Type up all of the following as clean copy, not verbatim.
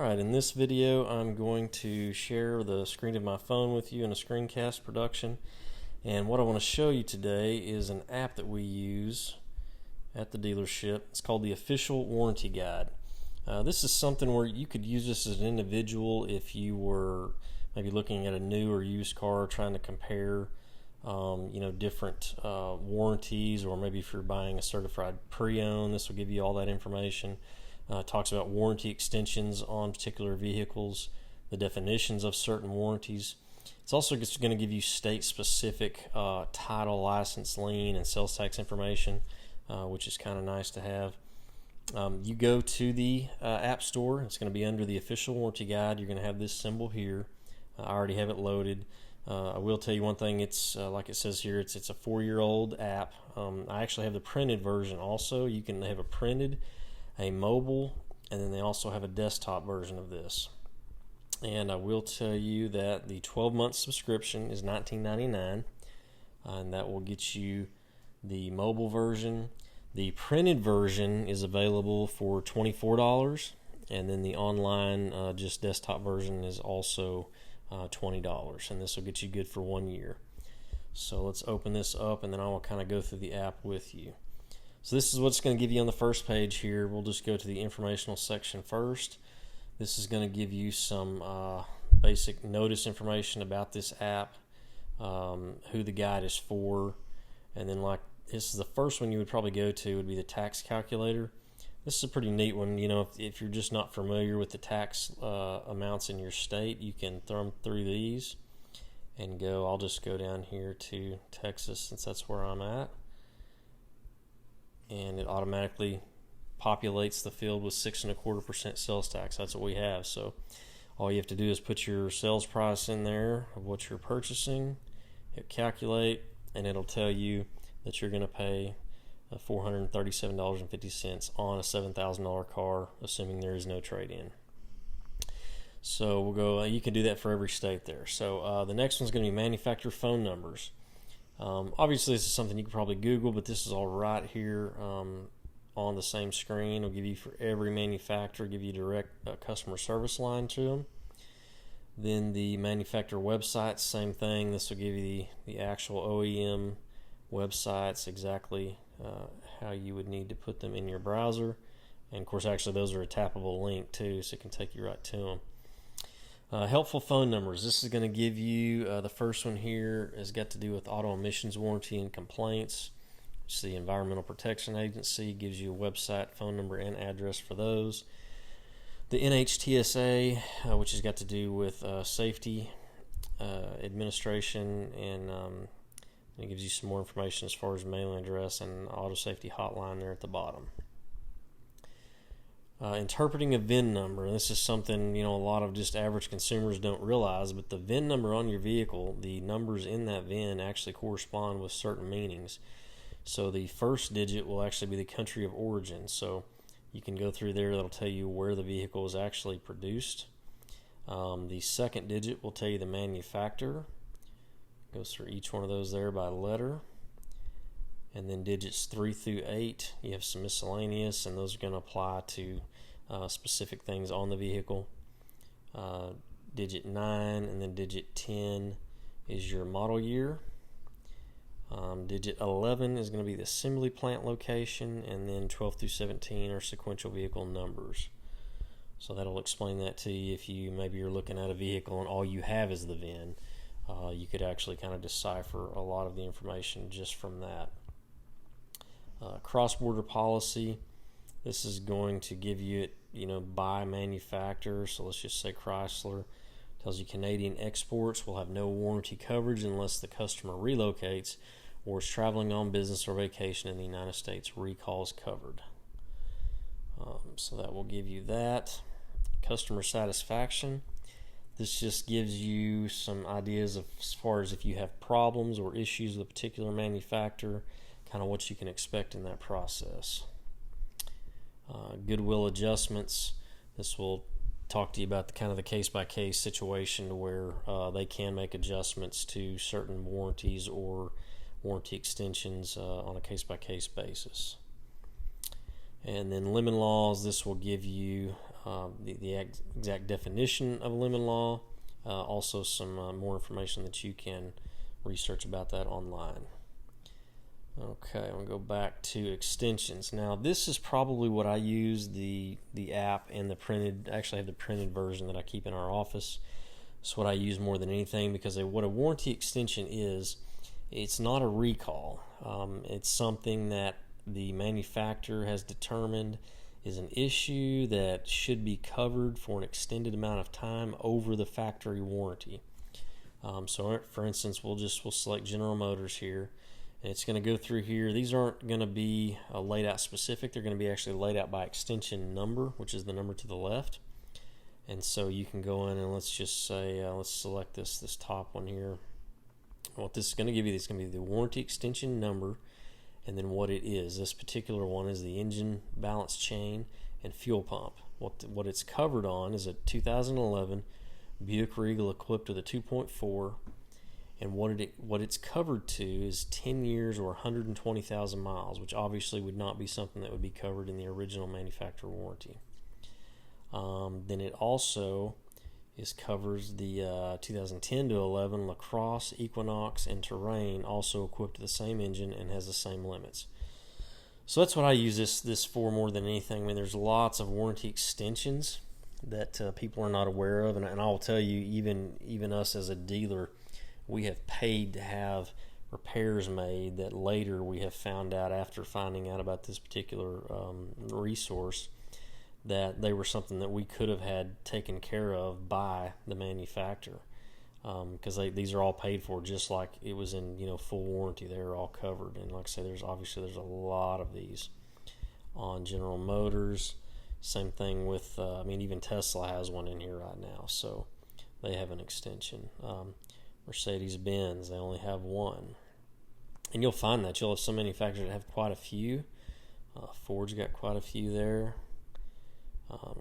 Alright, in this video I'm going to share the screen of my phone with you in a screencast production, and what I want to show you today is an app that we use at the dealership. It's called the Official Warranty Guide. This is something where you could use this as an individual if you were maybe looking at a new or used car, trying to compare different warranties, or maybe if you're buying a certified pre-owned, this will give you all that information. Talks about warranty extensions on particular vehicles, the definitions of certain warranties. It's also just going to give you state-specific title, license, lien, and sales tax information, which is kind of nice to have. You go to the App Store. It's going to be under the Official Warranty Guide. You're going to have this symbol here. I already have it loaded. I will tell you one thing. It's like it says here. It's a 4-year-old app. I actually have the printed version also. You can have a printed, a mobile, and then they also have a desktop version of this. And I will tell you that the 12-month subscription is $19.99, and that will get you the mobile version. The printed version is available for $24, and then the online just desktop version is also $20, and this will get you good for 1 year. So let's open this up, and then I will kind of go through the app with you. So this is what it's going to give you on the first page here. We'll just go to the informational section first. This is going to give you some basic notice information about this app, who the guide is for, and then this is the first one you would probably go to would be the tax calculator. This is a pretty neat one. If you're just not familiar with the tax amounts in your state, you can thumb through these and go. I'll just go down here to Texas since that's where I'm at. And it automatically populates the field with 6.25% sales tax. That's what we have. So all you have to do is put your sales price in there of what you're purchasing, hit calculate, and it'll tell you that you're going to pay $437.50 on a $7,000 car, assuming there is no trade-in. So we'll go. You can do that for every state there. So the next one's going to be manufacturer phone numbers. Obviously this is something you can probably Google, but this is all right here on the same screen. It'll give you for every manufacturer, give you direct customer service line to them. Then the manufacturer websites, same thing. This will give you the actual OEM websites, exactly how you would need to put them in your browser. And of course, actually those are a tappable link too, so it can take you right to them. Helpful phone numbers. This is going to give you, the first one here has got to do with auto emissions warranty and complaints. It's the Environmental Protection Agency, gives you a website, phone number, and address for those. The NHTSA, which has got to do with safety administration, and it gives you some more information as far as mailing address and auto safety hotline there at the bottom. Interpreting a VIN number, and this is something a lot of just average consumers don't realize, but the VIN number on your vehicle, the numbers in that VIN actually correspond with certain meanings. So the first digit will actually be the country of origin, so you can go through there. That'll tell you where the vehicle is actually produced. The second digit will tell you the manufacturer. Goes through each one of those there by letter. And then digits 3 through 8, you have some miscellaneous, and those are going to apply to specific things on the vehicle. Digit 9 and then digit 10 is your model year. Digit 11 is going to be the assembly plant location, and then 12 through 17 are sequential vehicle numbers. So that'll explain that to you if maybe you're looking at a vehicle and all you have is the VIN. You could actually kind of decipher a lot of the information just from that. Cross-border policy. This is going to give you it, by manufacturer. So let's just say Chrysler. Tells you Canadian exports will have no warranty coverage unless the customer relocates or is traveling on business or vacation in the United States. Recalls covered. So that will give you that. Customer satisfaction. This just gives you some ideas of as far as if you have problems or issues with a particular manufacturer, kind of what you can expect in that process. Goodwill Adjustments. This will talk to you about the case-by-case situation to where they can make adjustments to certain warranties or warranty extensions on a case-by-case basis. And then lemon laws. This will give you the exact definition of lemon law, also some more information that you can research about that online. Okay, I'm going to go back to extensions. Now, this is probably what I use the app and the printed. Actually, I have the printed version that I keep in our office. It's what I use more than anything, because what a warranty extension is, it's not a recall. It's something that the manufacturer has determined is an issue that should be covered for an extended amount of time over the factory warranty. So, for instance, we'll select General Motors here. And it's going to go through here. These aren't going to be laid out specific. They're going to be actually laid out by extension number, which is the number to the left. And so you can go in and let's just say, let's select this top one here. What this is going to give you is going to be the warranty extension number, and then what it is. This particular one is the engine balance chain and fuel pump. What it's covered on is a 2011 Buick Regal equipped with a 2.4. And what it's covered to is 10 years or 120,000 miles, which obviously would not be something that would be covered in the original manufacturer warranty. Then it also covers the 2010 to 11 LaCrosse, Equinox, and Terrain, also equipped with the same engine and has the same limits. So that's what I use this for more than anything. I mean, there's lots of warranty extensions that people are not aware of, and I will tell you, even us as a dealer, we have paid to have repairs made that later we have found out, after finding out about this particular resource, that they were something that we could have had taken care of by the manufacturer, because these are all paid for just like it was in full warranty. They're all covered, and like I say, there's a lot of these on General Motors. Same thing with even Tesla has one in here right now, so they have an extension. Mercedes-Benz, they only have one. And you'll find that you'll have some manufacturers that have quite a few. Ford's got quite a few there.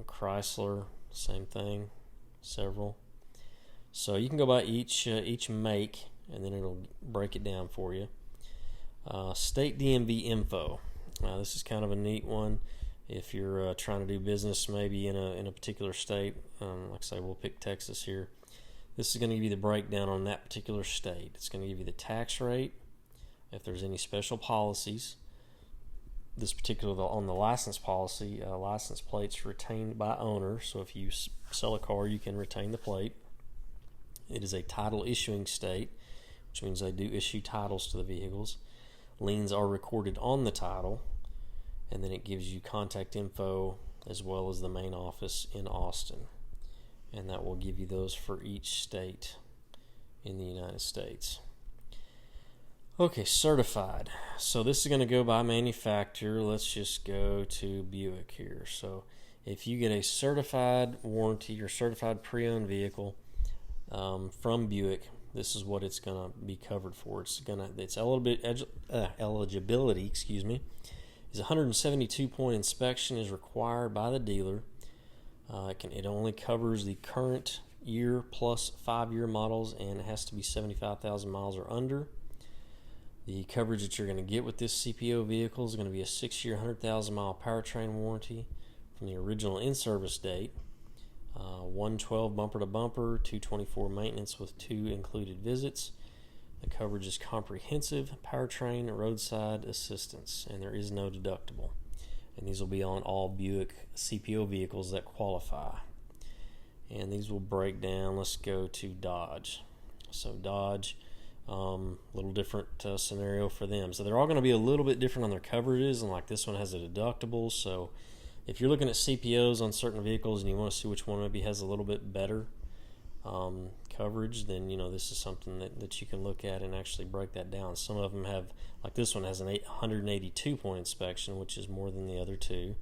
Chrysler, same thing, several. So you can go by each make, and then it'll break it down for you. State Dmv Info. This is kind of a neat one. If you're trying to do business maybe in a particular state, like I say, we'll pick Texas here. This is going to give you the breakdown on that particular state. It's going to give you the tax rate, if there's any special policies. This particular, on the license policy, license plates retained by owner. So if you sell a car, you can retain the plate. It is a title issuing state, which means they do issue titles to the vehicles. Liens are recorded on the title, and then it gives you contact info as well as the main office in Austin. And that will give you those for each state in the United States. Okay, certified. So this is going to go by manufacturer. Let's just go to Buick here. So if you get a certified warranty or certified pre-owned vehicle from Buick, this is what it's going to be covered for. Its eligibility, is 172 point inspection is required by the dealer. It only covers the current year plus 5-year models, and it has to be 75,000 miles or under. The coverage that you're going to get with this CPO vehicle is going to be a 6-year, 100,000 mile powertrain warranty from the original in-service date, 112 bumper to bumper, 224 maintenance with 2 included visits. The coverage is comprehensive, powertrain, roadside assistance, and there is no deductible. And these will be on all Buick CPO vehicles that qualify. And these will break down. Let's go to Dodge. So Dodge, little different scenario for them. So they're all going to be a little bit different on their coverages, and like this one has a deductible. So if you're looking at CPOs on certain vehicles and you want to see which one maybe has a little bit better coverage, then this is something that you can look at and actually break that down. Some of them have, like this one has an 182 point inspection, which is more than the other two,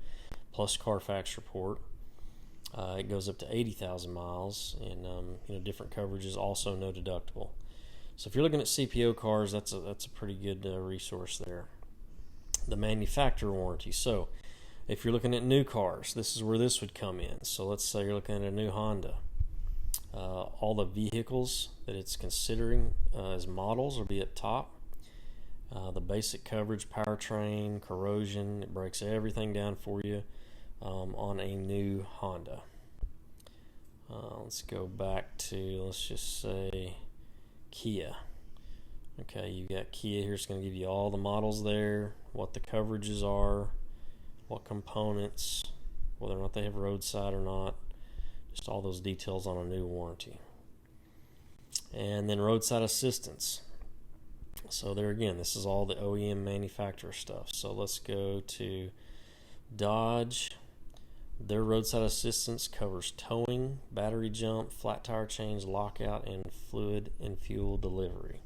plus Carfax report. It goes up to 80,000 miles, and different coverages, also no deductible. So if you're looking at CPO cars, that's a pretty good resource there. The manufacturer warranty. So if you're looking at new cars, this is where this would come in. So let's say you're looking at a new Honda. All the vehicles that it's considering as models will be up top. The basic coverage, powertrain, corrosion, it breaks everything down for you. on a new Honda. Let's go back to, let's just say Kia. Okay, you got Kia here. It's going to give you all the models there, what the coverages are, what components, whether or not they have roadside or not, just all those details on a new warranty. And then roadside assistance. So there again, this is all the OEM manufacturer stuff. So let's go to Dodge. Their roadside assistance covers towing, battery jump, flat tire change, lockout, and fluid and fuel delivery.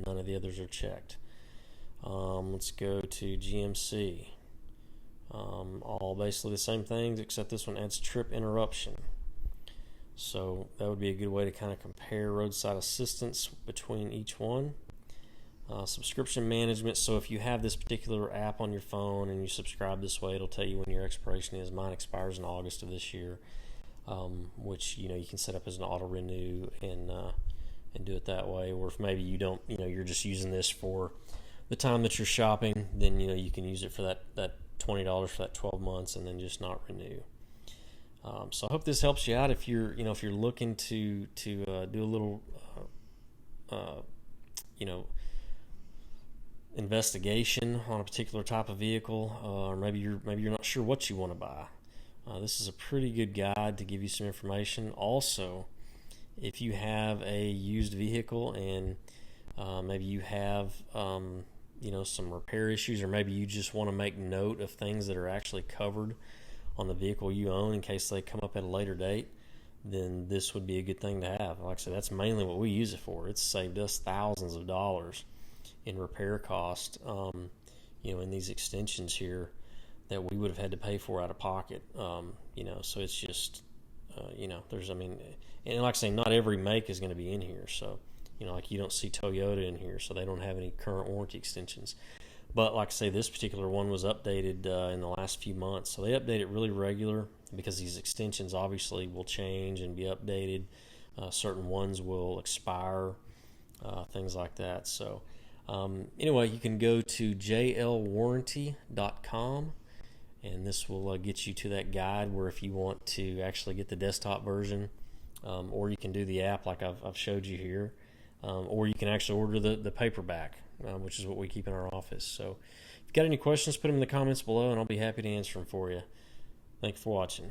None of the others are checked. Let's go to GMC. All basically the same things, except this one adds trip interruption. So that would be a good way to kind of compare roadside assistance between each one. Subscription management. So if you have this particular app on your phone and you subscribe this way, it'll tell you when your expiration is. Mine expires in August of this year, which you can set up as an auto renew and do it that way. Or if maybe you don't, you're just using this for the time that you're shopping, then you can use it for that $20 for that 12 months and then just not renew. So I hope this helps you out if you're looking to do a little investigation on a particular type of vehicle, or maybe you're not sure what you want to buy. This is a pretty good guide to give you some information. Also, if you have a used vehicle and maybe you have some repair issues, or maybe you just want to make note of things that are actually covered on the vehicle you own in case they come up at a later date, then this would be a good thing to have. Like I said, that's mainly what we use it for. It's saved us thousands of dollars in repair cost, in these extensions here that we would have had to pay for out of pocket. So it's just, and like I say, not every make is going to be in here. So, like you don't see Toyota in here, so they don't have any current warranty extensions. But like I say, this particular one was updated in the last few months. So they update it really regular because these extensions obviously will change and be updated. Certain ones will expire, things like that. So anyway, you can go to JLWarranty.com, and this will get you to that guide where if you want to actually get the desktop version, or you can do the app like I've showed you here, or you can actually order the paperback, which is what we keep in our office. So if you've got any questions, put them in the comments below, and I'll be happy to answer them for you. Thank you for watching.